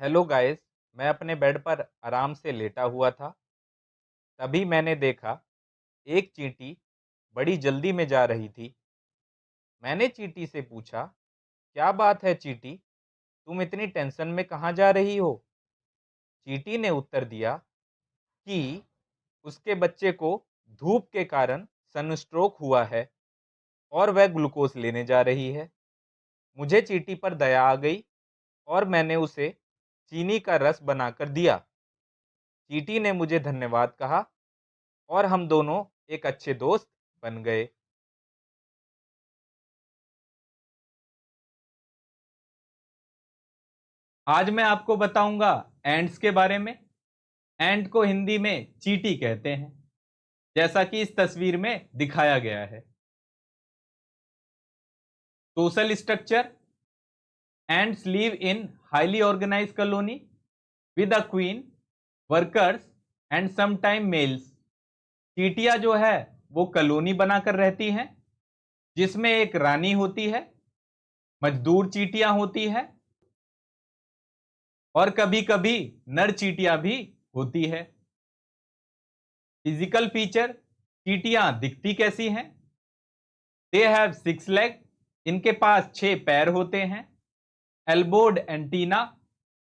Hello guys. मैं अपने bed पर आराम से लेटा हुआ था। तभी मैंने देखा एक चींटी बड़ी जल्दी में जा रही थी। मैंने चींटी से पूछा, क्या बात है चींटी, तुम इतनी टेंशन में कहाँ जा रही हो? चींटी ने उत्तर दिया कि उसके बच्चे को धूप के कारण सनस्ट्रोक हुआ है और वह ग्लूकोज लेने जा रही है। मुझे चींटी पर दया आ गई और मैंने उसे चीनी का रस बनाकर दिया। चींटी ने मुझे धन्यवाद कहा और हम दोनों एक अच्छे दोस्त बन गए। आज मैं आपको बताऊंगा एंड्स के बारे में। एंड को हिंदी में चींटी कहते हैं, जैसा कि इस तस्वीर में दिखाया गया है। Social structure: ants live in highly organised colony with a queen, workers and sometime males. चींटियां जो है वो कॉलोनी बनाकर रहती हैं, जिसमें एक रानी होती है, मजदूर चींटियां होती है और कभी कभी नर चींटियां भी होती है। फिजिकल फीचर: चींटियां दिखती कैसी हैं? दे हैव 6 लेग, इनके पास 6 पैर होते हैं। एल्बोड एंटीना,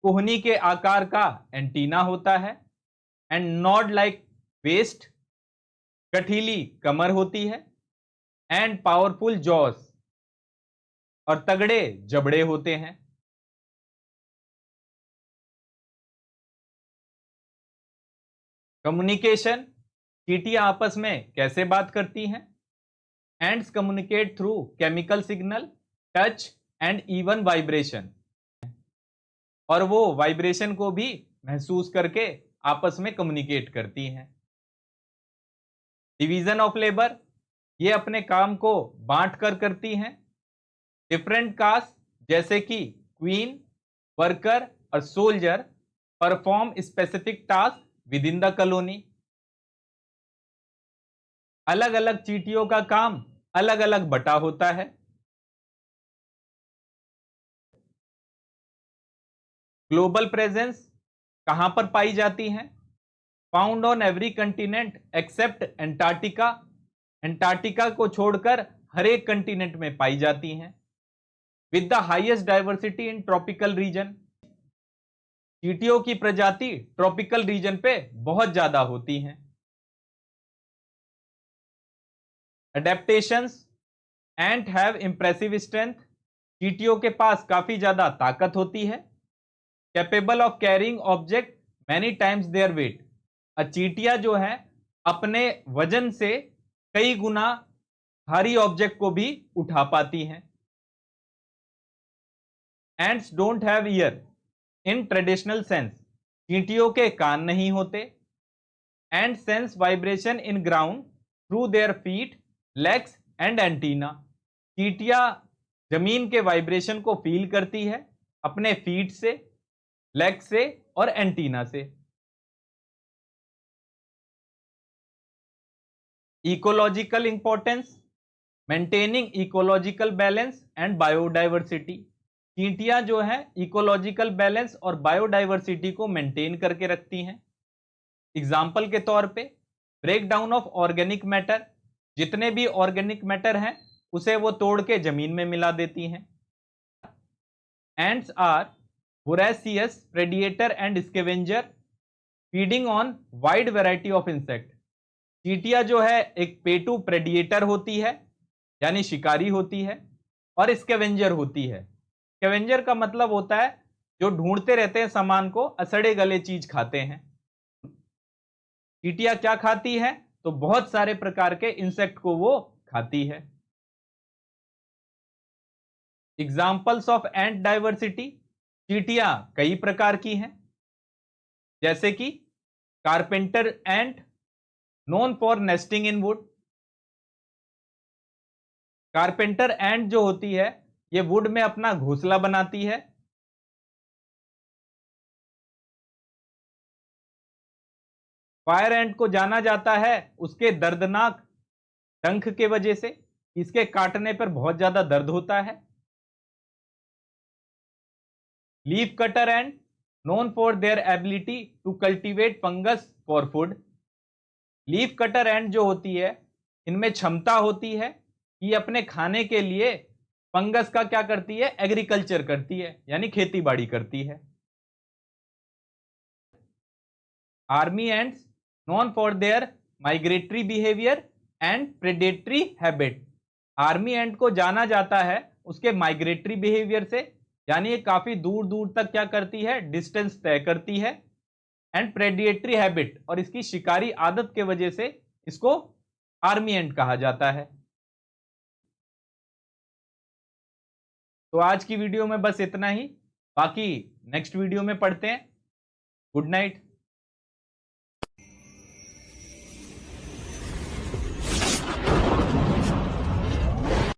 कोहनी के आकार का एंटीना होता है। एंड नॉड लाइक वेस्ट, गठीली कमर होती है। एंड पावरफुल जॉस, और तगड़े जबड़े होते हैं। कम्युनिकेशन: चींटियां आपस में कैसे बात करती हैं? Ends communicate through chemical signal, touch and even vibration, और वो वाइब्रेशन को भी महसूस करके आपस में कम्युनिकेट करती हैं। डिवीजन ऑफ लेबर: ये अपने काम को बांट कर करती हैं। डिफरेंट कास्ट जैसे कि क्वीन, वर्कर और soldier perform specific task with in the colony. अलग अलग चींटियों का काम अलग अलग बटा होता है। ग्लोबल प्रेजेंस: कहां पर पाई जाती हैं? Found on every continent except Antarctica, Antarctica को छोड़कर हर एक कंटिनेंट में पाई जाती हैं। With the highest diversity in tropical region, चींटियों की प्रजाति ट्रॉपिकल रीजन पे बहुत ज्यादा होती हैं। Adaptations: ant have impressive strength, चींटियों के पास काफी ज्यादा ताकत होती है। Capable of carrying object many times their weight, चींटियां जो है अपने वजन से कई गुना भारी ऑब्जेक्ट को भी उठा पाती हैं। Ends don't have year in traditional sense, चींटियों के कान नहीं होते। And sense vibration in ground through their feet, legs and antenna, चींटियां जमीन के वाइब्रेशन को फील करती है अपने फीट से, लेग से और एंटीना से। Ecological importance: maintaining ecological balance and biodiversity, चींटियां जो है इकोलॉजिकल बैलेंस और बायोडाइवर्सिटी को मेंटेन करके रखती हैं। एग्जाम्पल के तौर पे break down of organic matter, जितने भी ऑर्गेनिक मैटर हैं उसे वो तोड़ के जमीन में मिला देती हैं। Ants are voracious predator and scavenger, feeding on wide variety of insect, चींटियां जो है एक पेटू प्रेडिएटर होती है, यानी शिकारी होती है, और स्केवेंजर होती है। स्केवेंजर का मतलब होता है जो ढूंढते रहते हैं सामान को, असड़े गले चीज खाते हैं। चींटियां क्या खाती है? तो बहुत सारे प्रकार के इंसेक्ट को वो खाती है। एग्जाम्पल्स ऑफ एंट डाइवर्सिटी: चींटियां कई प्रकार की हैं, जैसे कि carpenter ant, known for nesting in wood. Carpenter ant जो होती है ये वुड में अपना घोंसला बनाती है। फायर एंट को जाना जाता है उसके दर्दनाक डंक के वजह से, इसके काटने पर बहुत ज्यादा दर्द होता है। Leaf cutter ant, known for their ability to cultivate fungus for food. Leaf cutter ant जो होती है, इनमें क्षमता होती है कि अपने खाने के लिए फंगस का क्या करती है, एग्रीकल्चर करती है, यानी खेती बाड़ी करती है. Army ants known for their migratory behaviour and predatory habit. Army ant को जाना जाता है उसके माइग्रेटरी बिहेवियर से, यानी ये काफी दूर दूर तक क्या करती है, डिस्टेंस तय करती है, एंड प्रेडिएटरी हैबिट, और इसकी शिकारी आदत के वजह से इसको आर्मी एंट कहा जाता है. तो आज की वीडियो में बस इतना ही, बाकी नेक्स्ट वीडियो में पढ़ते हैं. Good night.